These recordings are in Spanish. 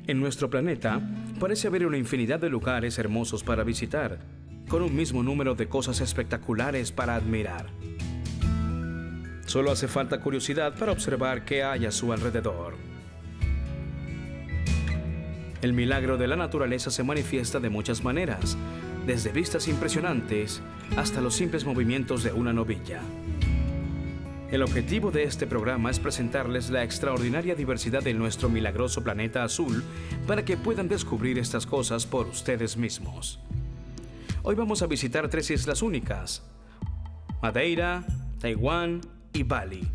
En nuestro planeta parece haber una infinidad de lugares hermosos para visitar, con un mismo número de cosas espectaculares para admirar. Solo hace falta curiosidad para observar qué hay a su alrededor. El milagro de la naturaleza se manifiesta de muchas maneras, desde vistas impresionantes hasta los simples movimientos de una novilla. El objetivo de este programa es presentarles la extraordinaria diversidad de nuestro milagroso planeta azul para que puedan descubrir estas cosas por ustedes mismos. Hoy vamos a visitar 3 islas únicas: Madeira, Taiwán y Bali.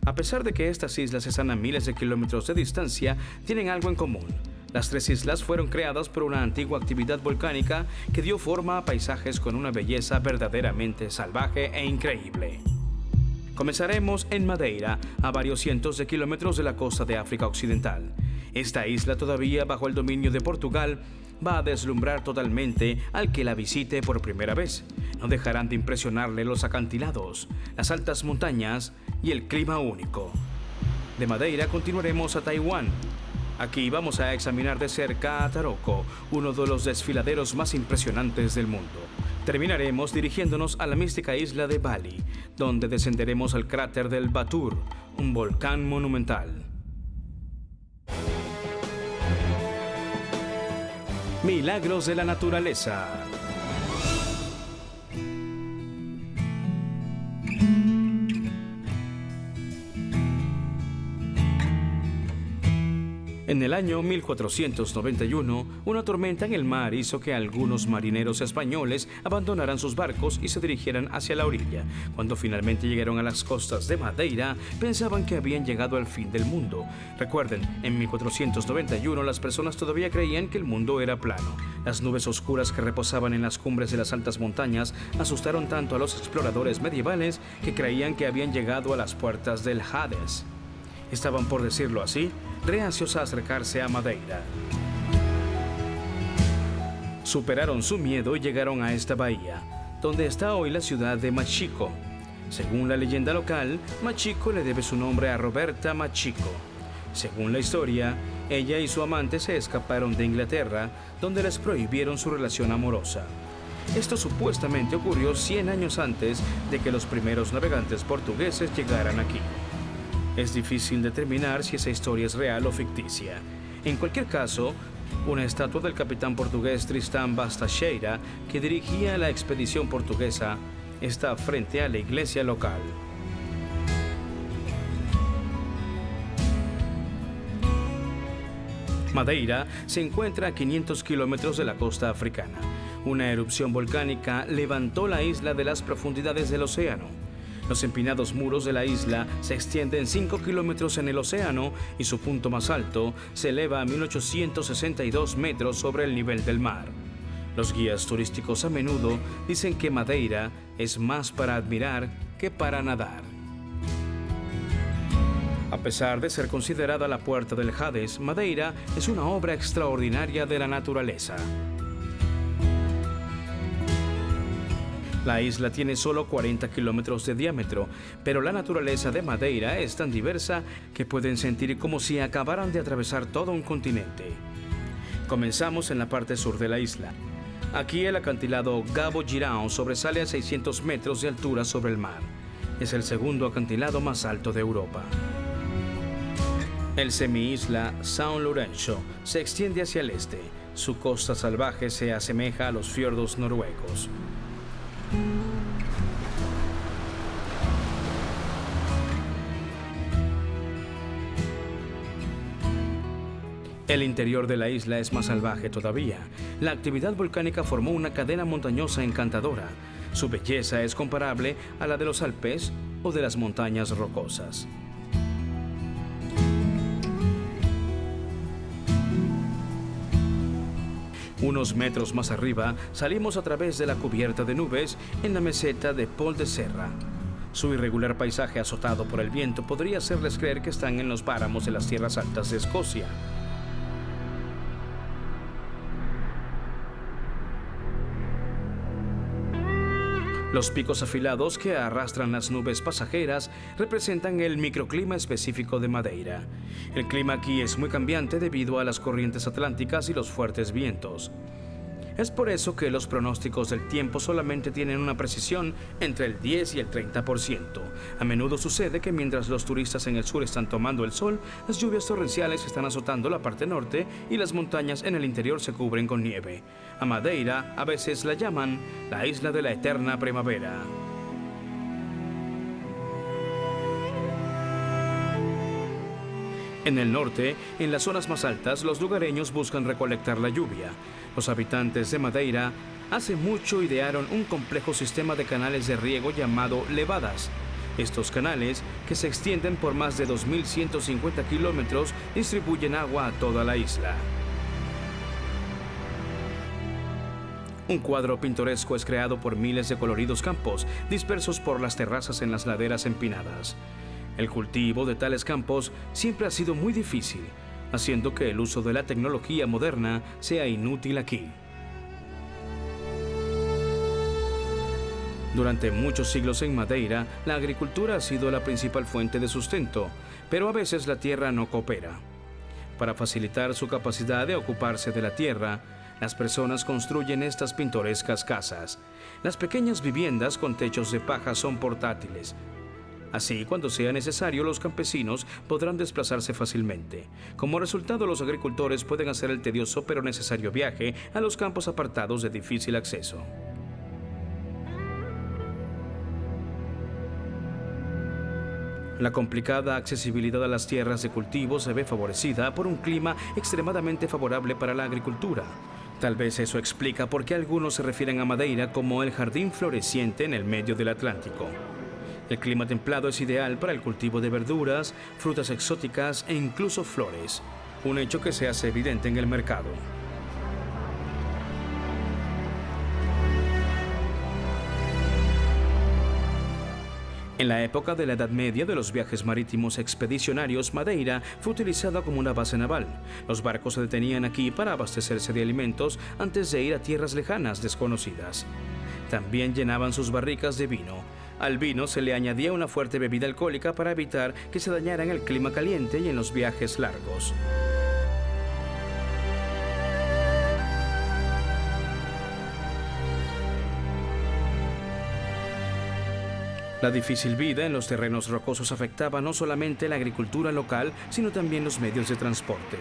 A pesar de que estas islas están a miles de kilómetros de distancia, tienen algo en común. Las 3 islas fueron creadas por una antigua actividad volcánica que dio forma a paisajes con una belleza verdaderamente salvaje e increíble. Comenzaremos en Madeira, a varios cientos de kilómetros de la costa de África Occidental. Esta isla, todavía bajo el dominio de Portugal, va a deslumbrar totalmente al que la visite por primera vez. No dejarán de impresionarle los acantilados, las altas montañas y el clima único. De Madeira continuaremos a Taiwán. Aquí vamos a examinar de cerca a Taroko, uno de los desfiladeros más impresionantes del mundo. Terminaremos dirigiéndonos a la mística isla de Bali, donde descenderemos al cráter del Batur, un volcán monumental. Milagros de la naturaleza. En el año 1491, una tormenta en el mar hizo que algunos marineros españoles abandonaran sus barcos y se dirigieran hacia la orilla. Cuando finalmente llegaron a las costas de Madeira, pensaban que habían llegado al fin del mundo. Recuerden, en 1491 las personas todavía creían que el mundo era plano. Las nubes oscuras que reposaban en las cumbres de las altas montañas asustaron tanto a los exploradores medievales que creían que habían llegado a las puertas del Hades. Estaban, por decirlo así, reacios a acercarse a Madeira. Superaron su miedo y llegaron a esta bahía, donde está hoy la ciudad de Machico. Según la leyenda local, Machico le debe su nombre a Roberta Machico. Según la historia, ella y su amante se escaparon de Inglaterra, donde les prohibieron su relación amorosa. Esto supuestamente ocurrió 100 años antes de que los primeros navegantes portugueses llegaran aquí. Es difícil determinar si esa historia es real o ficticia. En cualquier caso, una estatua del capitán portugués Tristán Bastacheira, que dirigía la expedición portuguesa, está frente a la iglesia local. Madeira se encuentra a 500 kilómetros de la costa africana. Una erupción volcánica levantó la isla de las profundidades del océano. Los empinados muros de la isla se extienden 5 kilómetros en el océano y su punto más alto se eleva a 1862 metros sobre el nivel del mar. Los guías turísticos a menudo dicen que Madeira es más para admirar que para nadar. A pesar de ser considerada la puerta del Hades, Madeira es una obra extraordinaria de la naturaleza. La isla tiene solo 40 kilómetros de diámetro, pero la naturaleza de Madeira es tan diversa que pueden sentir como si acabaran de atravesar todo un continente. Comenzamos en la parte sur de la isla. Aquí el acantilado Gabo Girão sobresale a 600 metros de altura sobre el mar. Es el segundo acantilado más alto de Europa. El semi-isla São Lourenço se extiende hacia el este. Su costa salvaje se asemeja a los fiordos noruegos. El interior de la isla es más salvaje todavía. La actividad volcánica formó una cadena montañosa encantadora. Su belleza es comparable a la de los Alpes o de las montañas rocosas. Unos metros más arriba, salimos a través de la cubierta de nubes en la meseta de Pol de Serra. Su irregular paisaje azotado por el viento podría hacerles creer que están en los páramos de las tierras altas de Escocia. Los picos afilados que arrastran las nubes pasajeras representan el microclima específico de Madeira. El clima aquí es muy cambiante debido a las corrientes atlánticas y los fuertes vientos. Es por eso que los pronósticos del tiempo solamente tienen una precisión entre el 10 y el 30%. A menudo sucede que mientras los turistas en el sur están tomando el sol, las lluvias torrenciales están azotando la parte norte y las montañas en el interior se cubren con nieve. A Madeira a veces la llaman la isla de la eterna primavera. En el norte, en las zonas más altas, los lugareños buscan recolectar la lluvia. Los habitantes de Madeira hace mucho idearon un complejo sistema de canales de riego llamado levadas. Estos canales, que se extienden por más de 2.150 kilómetros, distribuyen agua a toda la isla. Un cuadro pintoresco es creado por miles de coloridos campos dispersos por las terrazas en las laderas empinadas. El cultivo de tales campos siempre ha sido muy difícil, haciendo que el uso de la tecnología moderna sea inútil aquí. Durante muchos siglos en Madeira, la agricultura ha sido la principal fuente de sustento, pero a veces la tierra no coopera. Para facilitar su capacidad de ocuparse de la tierra, las personas construyen estas pintorescas casas. Las pequeñas viviendas con techos de paja son portátiles. Así, cuando sea necesario, los campesinos podrán desplazarse fácilmente. Como resultado, los agricultores pueden hacer el tedioso pero necesario viaje a los campos apartados de difícil acceso. La complicada accesibilidad a las tierras de cultivo se ve favorecida por un clima extremadamente favorable para la agricultura. Tal vez eso explica por qué algunos se refieren a Madeira como el jardín floreciente en el medio del Atlántico. El clima templado es ideal para el cultivo de verduras, frutas exóticas e incluso flores, un hecho que se hace evidente en el mercado. En la época de la Edad Media de los viajes marítimos expedicionarios, Madeira fue utilizada como una base naval. Los barcos se detenían aquí para abastecerse de alimentos antes de ir a tierras lejanas desconocidas. También llenaban sus barricas de vino. Al vino se le añadía una fuerte bebida alcohólica para evitar que se dañara en el clima caliente y en los viajes largos. La difícil vida en los terrenos rocosos afectaba no solamente la agricultura local, sino también los medios de transporte.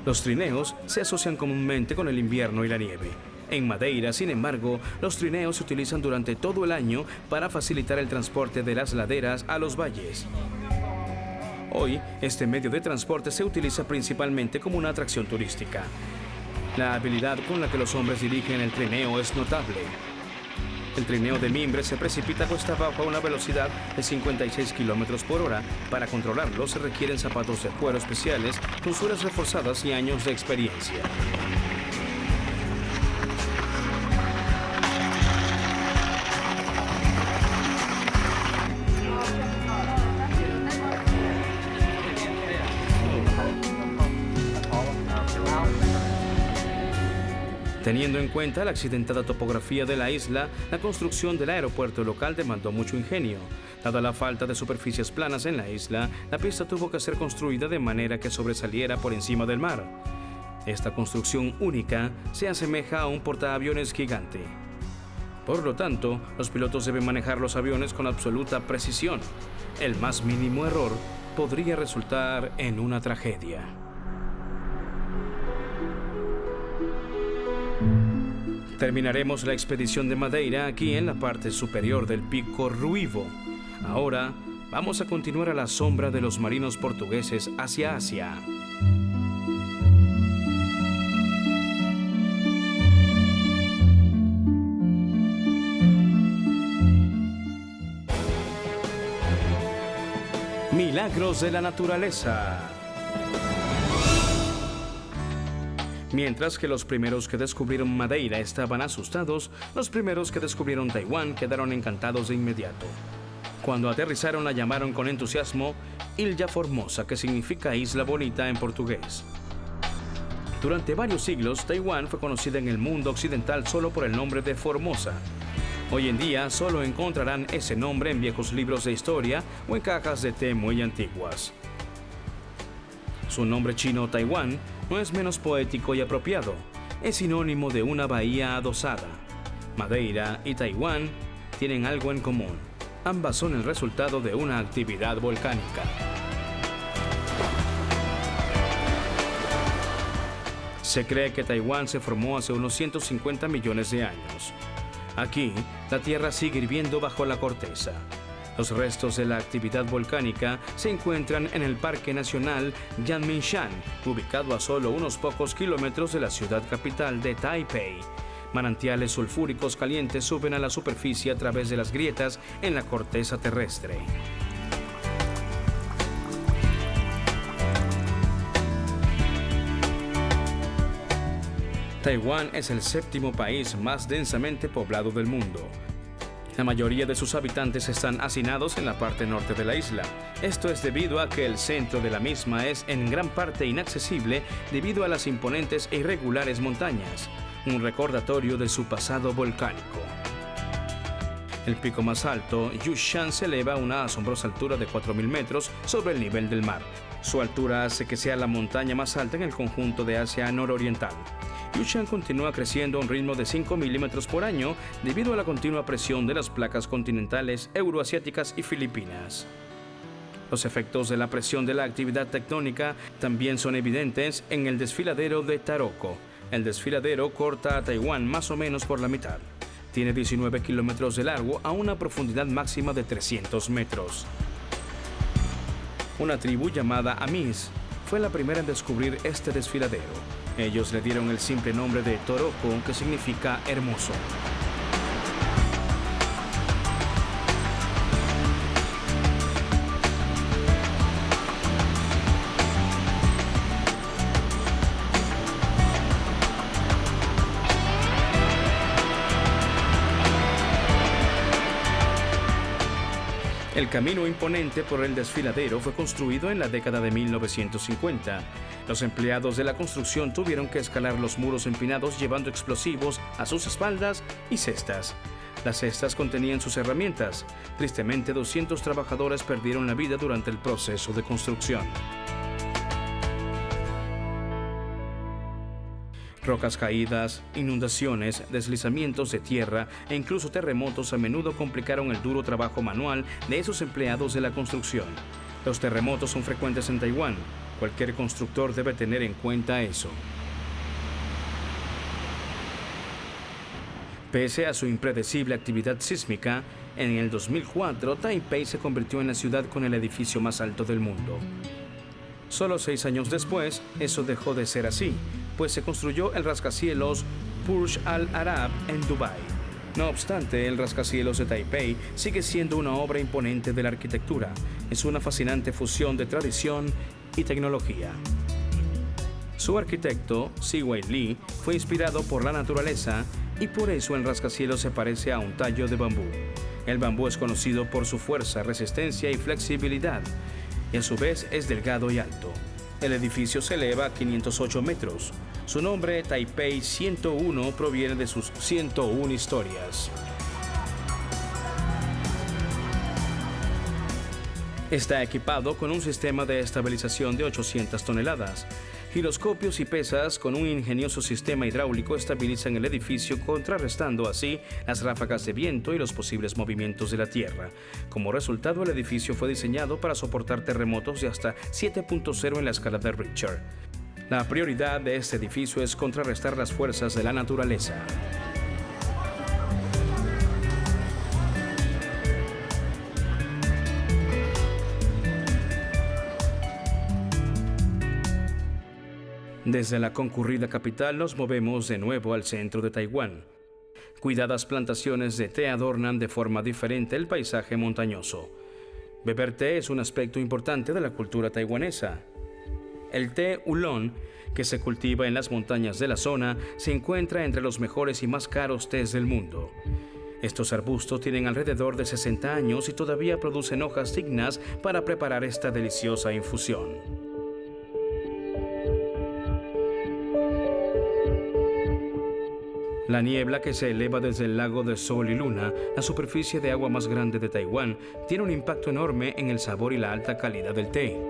Los trineos se asocian comúnmente con el invierno y la nieve. En Madeira, sin embargo, los trineos se utilizan durante todo el año para facilitar el transporte de las laderas a los valles. Hoy, este medio de transporte se utiliza principalmente como una atracción turística. La habilidad con la que los hombres dirigen el trineo es notable. El trineo de mimbre se precipita cuesta abajo a una velocidad de 56 km por hora. Para controlarlo se requieren zapatos de cuero especiales, con suelas reforzadas y años de experiencia. Teniendo en cuenta la accidentada topografía de la isla, la construcción del aeropuerto local demandó mucho ingenio. Dada la falta de superficies planas en la isla, la pista tuvo que ser construida de manera que sobresaliera por encima del mar. Esta construcción única se asemeja a un portaaviones gigante. Por lo tanto, los pilotos deben manejar los aviones con absoluta precisión. El más mínimo error podría resultar en una tragedia. Terminaremos la expedición de Madeira aquí en la parte superior del Pico Ruivo. Ahora vamos a continuar a la sombra de los marinos portugueses hacia Asia. Milagros de la naturaleza. Mientras que los primeros que descubrieron Madeira estaban asustados, los primeros que descubrieron Taiwán quedaron encantados de inmediato. Cuando aterrizaron la llamaron con entusiasmo Ilha Formosa, que significa Isla Bonita en portugués. Durante varios siglos, Taiwán fue conocida en el mundo occidental solo por el nombre de Formosa. Hoy en día solo encontrarán ese nombre en viejos libros de historia o en cajas de té muy antiguas. Su nombre chino Taiwán no es menos poético y apropiado. Es sinónimo de una bahía adosada. Madeira y Taiwán tienen algo en común. Ambas son el resultado de una actividad volcánica. Se cree que Taiwán se formó hace unos 150 millones de años. Aquí, la Tierra sigue hirviendo bajo la corteza. Los restos de la actividad volcánica se encuentran en el Parque Nacional Yanmingshan, ubicado a solo unos pocos kilómetros de la ciudad capital de Taipei. Manantiales sulfúricos calientes suben a la superficie a través de las grietas en la corteza terrestre. Taiwán es el séptimo país más densamente poblado del mundo. La mayoría de sus habitantes están hacinados en la parte norte de la isla. Esto es debido a que el centro de la misma es en gran parte inaccesible debido a las imponentes e irregulares montañas, un recordatorio de su pasado volcánico. El pico más alto, Yushan, se eleva a una asombrosa altura de 4.000 metros sobre el nivel del mar. Su altura hace que sea la montaña más alta en el conjunto de Asia nororiental. Yushan continúa creciendo a un ritmo de 5 milímetros por año debido a la continua presión de las placas continentales euroasiáticas y filipinas. Los efectos de la presión de la actividad tectónica también son evidentes en el desfiladero de Taroko. El desfiladero corta a Taiwán más o menos por la mitad. Tiene 19 kilómetros de largo a una profundidad máxima de 300 metros. Una tribu llamada Amis fue la primera en descubrir este desfiladero. Ellos le dieron el simple nombre de Toroko, que significa hermoso. El camino imponente por el desfiladero fue construido en la década de 1950. Los empleados de la construcción tuvieron que escalar los muros empinados llevando explosivos a sus espaldas y cestas. Las cestas contenían sus herramientas. Tristemente, 200 trabajadores perdieron la vida durante el proceso de construcción. Rocas caídas, inundaciones, deslizamientos de tierra e incluso terremotos a menudo complicaron el duro trabajo manual de esos empleados de la construcción. Los terremotos son frecuentes en Taiwán. Cualquier constructor debe tener en cuenta eso. Pese a su impredecible actividad sísmica, en el 2004 Taipei se convirtió en la ciudad con el edificio más alto del mundo. Solo 6 años después, eso dejó de ser así, pues se construyó el rascacielos Burj Al Arab en Dubái. No obstante, el rascacielos de Taipei sigue siendo una obra imponente de la arquitectura. Es una fascinante fusión de tradición y tecnología. Su arquitecto, Ziwei Li, fue inspirado por la naturaleza y por eso el rascacielos se parece a un tallo de bambú. El bambú es conocido por su fuerza, resistencia y flexibilidad, y a su vez es delgado y alto. El edificio se eleva a 508 metros. Su nombre, Taipei 101, proviene de sus 101 historias. Está equipado con un sistema de estabilización de 800 toneladas. Giroscopios y pesas con un ingenioso sistema hidráulico estabilizan el edificio, contrarrestando así las ráfagas de viento y los posibles movimientos de la tierra. Como resultado, el edificio fue diseñado para soportar terremotos de hasta 7.0 en la escala de Richter. La prioridad de este edificio es contrarrestar las fuerzas de la naturaleza. Desde la concurrida capital nos movemos de nuevo al centro de Taiwán. Cuidadas plantaciones de té adornan de forma diferente el paisaje montañoso. Beber té es un aspecto importante de la cultura taiwanesa. El té oolong, que se cultiva en las montañas de la zona, se encuentra entre los mejores y más caros tés del mundo. Estos arbustos tienen alrededor de 60 años y todavía producen hojas dignas para preparar esta deliciosa infusión. La niebla que se eleva desde el lago de Sol y Luna, la superficie de agua más grande de Taiwán, tiene un impacto enorme en el sabor y la alta calidad del té.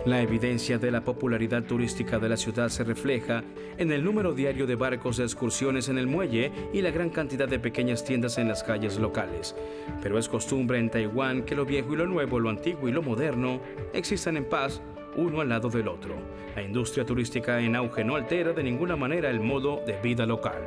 La evidencia de la popularidad turística de la ciudad se refleja en el número diario de barcos de excursiones en el muelle y la gran cantidad de pequeñas tiendas en las calles locales. Pero es costumbre en Taiwán que lo viejo y lo nuevo, lo antiguo y lo moderno existan en paz, uno al lado del otro. La industria turística en auge no altera de ninguna manera el modo de vida local.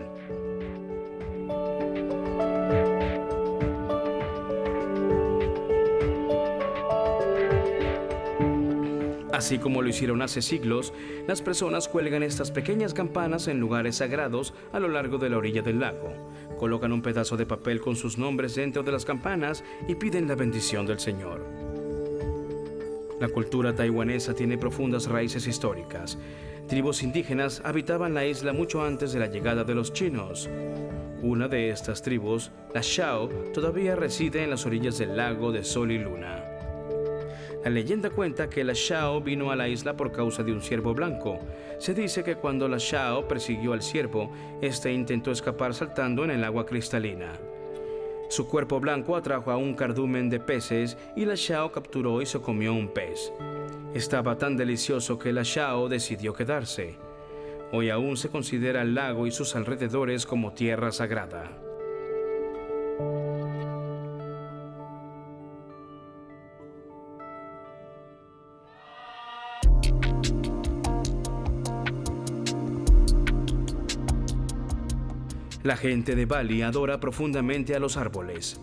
Así como lo hicieron hace siglos, las personas cuelgan estas pequeñas campanas en lugares sagrados a lo largo de la orilla del lago. Colocan un pedazo de papel con sus nombres dentro de las campanas y piden la bendición del Señor. La cultura taiwanesa tiene profundas raíces históricas. Tribus indígenas habitaban la isla mucho antes de la llegada de los chinos. Una de estas tribus, la Shao, todavía reside en las orillas del lago de Sol y Luna. La leyenda cuenta que la Shao vino a la isla por causa de un ciervo blanco. Se dice que cuando la Shao persiguió al ciervo, este intentó escapar saltando en el agua cristalina. Su cuerpo blanco atrajo a un cardumen de peces y la Shao capturó y se comió un pez. Estaba tan delicioso que la Shao decidió quedarse. Hoy aún se considera el lago y sus alrededores como tierra sagrada. La gente de Bali adora profundamente a los árboles.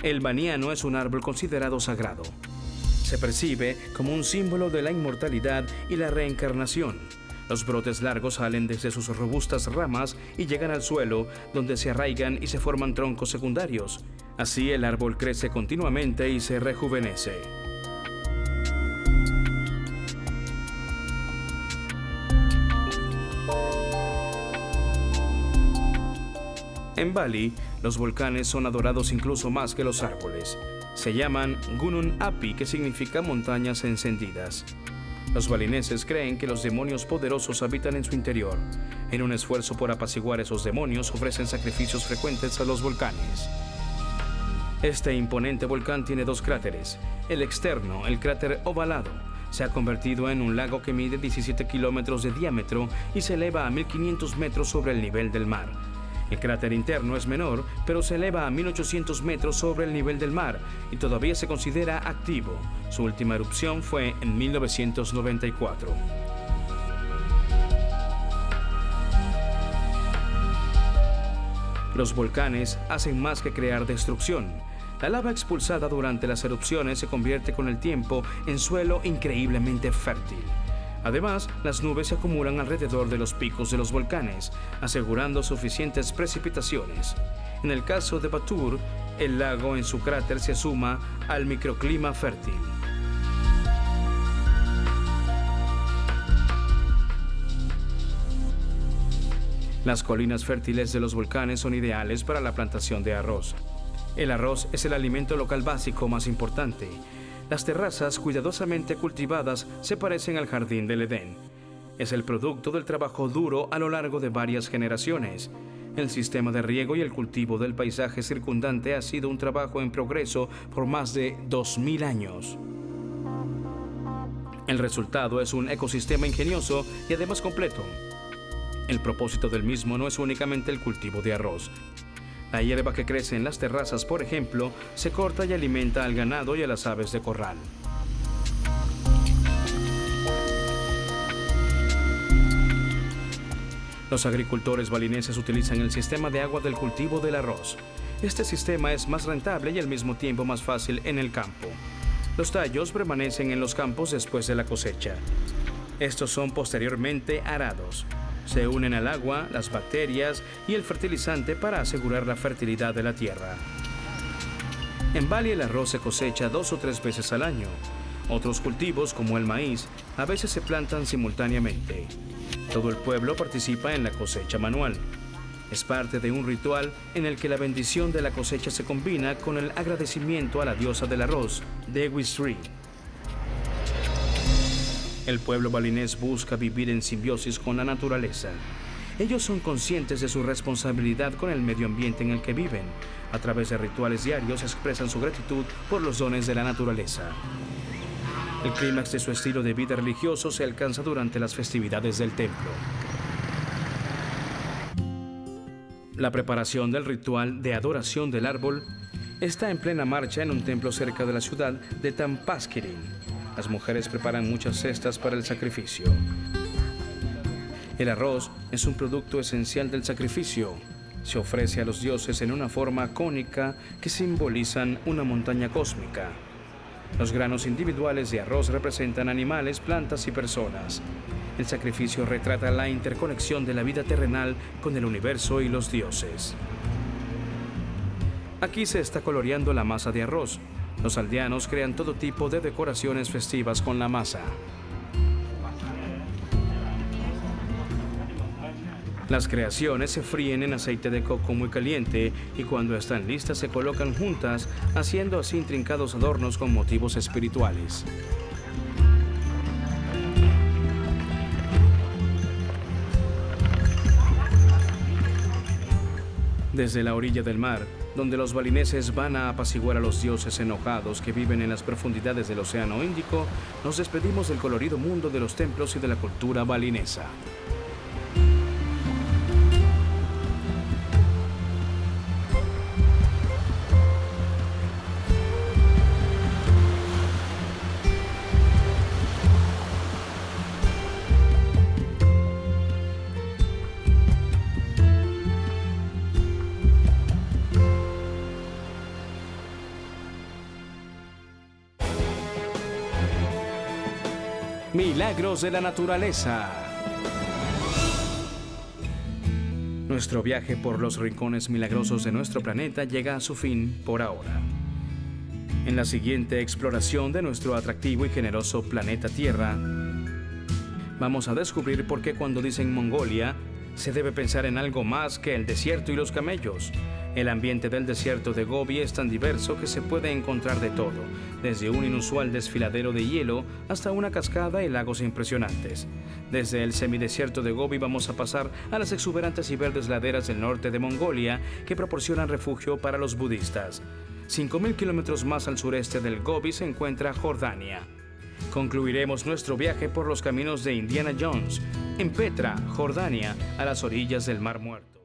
El baniano es un árbol considerado sagrado. Se percibe como un símbolo de la inmortalidad y la reencarnación. Los brotes largos salen desde sus robustas ramas y llegan al suelo, donde se arraigan y se forman troncos secundarios. Así el árbol crece continuamente y se rejuvenece. En Bali, los volcanes son adorados incluso más que los árboles. Se llaman Gunung Api, que significa montañas encendidas. Los balineses creen que los demonios poderosos habitan en su interior. En un esfuerzo por apaciguar esos demonios, ofrecen sacrificios frecuentes a los volcanes. Este imponente volcán tiene dos cráteres. El externo, el cráter ovalado, se ha convertido en un lago que mide 17 kilómetros de diámetro y se eleva a 1500 metros sobre el nivel del mar. El cráter interno es menor, pero se eleva a 1800 metros sobre el nivel del mar y todavía se considera activo. Su última erupción fue en 1994. Los volcanes hacen más que crear destrucción. La lava expulsada durante las erupciones se convierte con el tiempo en suelo increíblemente fértil. Además, las nubes se acumulan alrededor de los picos de los volcanes, asegurando suficientes precipitaciones. En el caso de Batur, el lago en su cráter se suma al microclima fértil. Las colinas fértiles de los volcanes son ideales para la plantación de arroz. El arroz es el alimento local básico más importante. Las terrazas cuidadosamente cultivadas se parecen al jardín del Edén. Es el producto del trabajo duro a lo largo de varias generaciones. El sistema de riego y el cultivo del paisaje circundante ha sido un trabajo en progreso por más de 2000 años. El resultado es un ecosistema ingenioso y además completo. El propósito del mismo no es únicamente el cultivo de arroz. La hierba que crece en las terrazas, por ejemplo, se corta y alimenta al ganado y a las aves de corral. Los agricultores balineses utilizan el sistema de agua del cultivo del arroz. Este sistema es más rentable y al mismo tiempo más fácil en el campo. Los tallos permanecen en los campos después de la cosecha. Estos son posteriormente arados. Se unen al agua, las bacterias y el fertilizante para asegurar la fertilidad de la tierra. En Bali el arroz se cosecha 2 o 3 veces al año. Otros cultivos, como el maíz, a veces se plantan simultáneamente. Todo el pueblo participa en la cosecha manual. Es parte de un ritual en el que la bendición de la cosecha se combina con el agradecimiento a la diosa del arroz, Dewi Sri. El pueblo balinés busca vivir en simbiosis con la naturaleza. Ellos son conscientes de su responsabilidad con el medio ambiente en el que viven. A través de rituales diarios expresan su gratitud por los dones de la naturaleza. El clímax de su estilo de vida religioso se alcanza durante las festividades del templo. La preparación del ritual de adoración del árbol está en plena marcha en un templo cerca de la ciudad de Tampaskirin. Las mujeres preparan muchas cestas para el sacrificio. El arroz es un producto esencial del sacrificio. Se ofrece a los dioses en una forma cónica que simbolizan una montaña cósmica. Los granos individuales de arroz representan animales, plantas y personas. El sacrificio retrata la interconexión de la vida terrenal con el universo y los dioses. Aquí se está coloreando la masa de arroz. Los aldeanos crean todo tipo de decoraciones festivas con la masa. Las creaciones se fríen en aceite de coco muy caliente y cuando están listas se colocan juntas, haciendo así intrincados adornos con motivos espirituales. Desde la orilla del mar, donde los balineses van a apaciguar a los dioses enojados que viven en las profundidades del Océano Índico, nos despedimos del colorido mundo de los templos y de la cultura balinesa. Milagros de la naturaleza. Nuestro viaje por los rincones milagrosos de nuestro planeta llega a su fin por ahora. En la siguiente exploración de nuestro atractivo y generoso planeta Tierra, vamos a descubrir por qué cuando dicen Mongolia, se debe pensar en algo más que el desierto y los camellos. El ambiente del desierto de Gobi es tan diverso que se puede encontrar de todo, desde un inusual desfiladero de hielo hasta una cascada y lagos impresionantes. Desde el semidesierto de Gobi vamos a pasar a las exuberantes y verdes laderas del norte de Mongolia que proporcionan refugio para los budistas. 5.000 kilómetros más al sureste del Gobi se encuentra Jordania. Concluiremos nuestro viaje por los caminos de Indiana Jones, en Petra, Jordania, a las orillas del Mar Muerto.